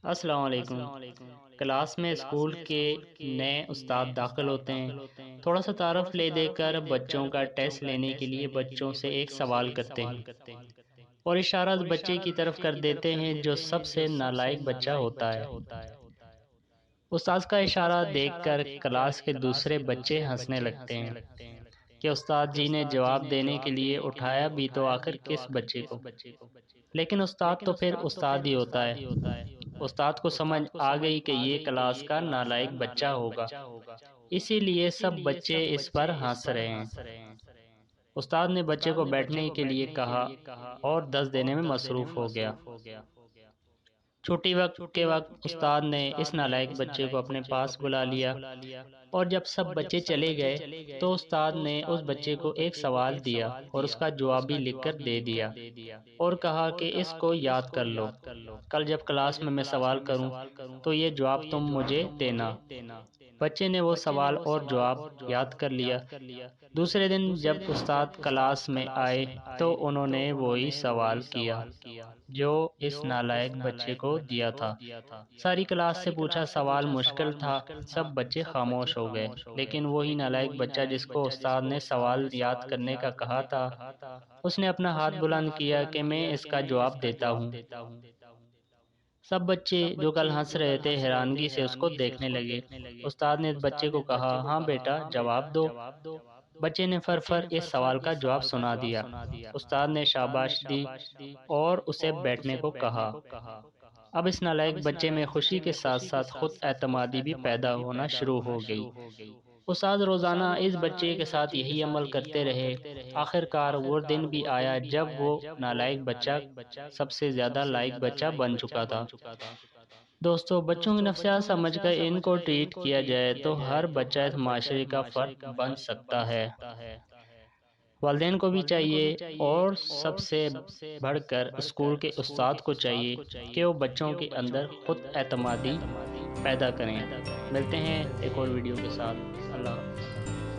السلام علیکم۔ کلاس میں اسکول کے نئے استاد داخل ہوتے ہیں۔ تھوڑا سا تعارف لے دے کر بچوں کا ٹیسٹ لینے کے لیے بچوں سے ایک سوال کرتے ہیں اور اشارہ بچے کی طرف کر دیتے ہیں جو سب سے نالائق بچہ ہوتا ہے۔ استاد کا اشارہ دیکھ کر کلاس کے دوسرے بچے ہنسنے لگتے ہیں کہ استاد جی نے جواب دینے کے لیے اٹھایا بھی تو آخر کس بچے کو، لیکن استاد تو پھر استاد ہی ہوتا ہے۔ استاد کو سمجھ آ گئی کہ یہ کلاس کا نالائق بچہ ہوگا، اسی لیے سب بچے اس پر ہنس رہے ہیں۔ استاد نے بچے کو بیٹھنے کے لیے کہا اور 10 دینے میں مصروف ہو گیا۔ چھٹی وقت کے وقت استاد نے اس نالائق بچے کو اپنے پاس بلا لیا اور جب سب بچے چلے گئے تو استاد نے اس بچے کو ایک سوال دیا اور اس کا جواب بھی لکھ کر دے دیا اور کہا کہ اس کو یاد کر لو، کل جب کلاس میں سوال کروں تو یہ جواب تم مجھے دینا۔ بچے نے وہ سوال اور جواب یاد کر لیا۔ دوسرے دن جب استاد کلاس میں آئے تو انہوں نے وہی سوال کیا جو اس نالائق بچے کو دیا تھا۔ ساری کلاس سے پوچھا سوال مشکل تھا، سب بچے خاموش ہو گئے، لیکن وہی نالائق بچہ جس کو استاد نے سوال یاد کرنے کا کہا تھا، اس نے اپنا ہاتھ بلند کیا کہ میں اس کا جواب دیتا ہوں۔ سب بچے جو کل ہنس رہے تھے حیرانگی سے اس کو دیکھنے لگے۔ استاد نے بچے کو کہا، ہاں بیٹا جواب دو۔ بچے نے فر اس سوال کا جواب سنا دیا۔ استاد نے شاباش دی اور اسے بیٹھنے کو کہا۔ اب اس نالائق بچے میں خوشی کے ساتھ ساتھ خود اعتمادی بھی پیدا ہونا شروع ہو گئی۔ استاد روزانہ اس بچے کے ساتھ یہی عمل کرتے رہے۔ آخر کار وہ دن بھی آیا جب وہ نالائق بچہ سب سے زیادہ لائق بچہ بن چکا تھا۔ دوستو، بچوں کی نفسیات سمجھ کر ان کو ٹریٹ کیا جائے تو ہر بچہ اس معاشرے کا فرد بن سکتا ہے۔ والدین کو بھی چاہیے اور سب سے بڑھ کر اسکول کے استاد کو چاہیے کہ وہ بچوں کے اندر خود اعتمادی پیدا کریں۔ ملتے ہیں ایک اور ویڈیو کے ساتھ۔ اللہ حافظ۔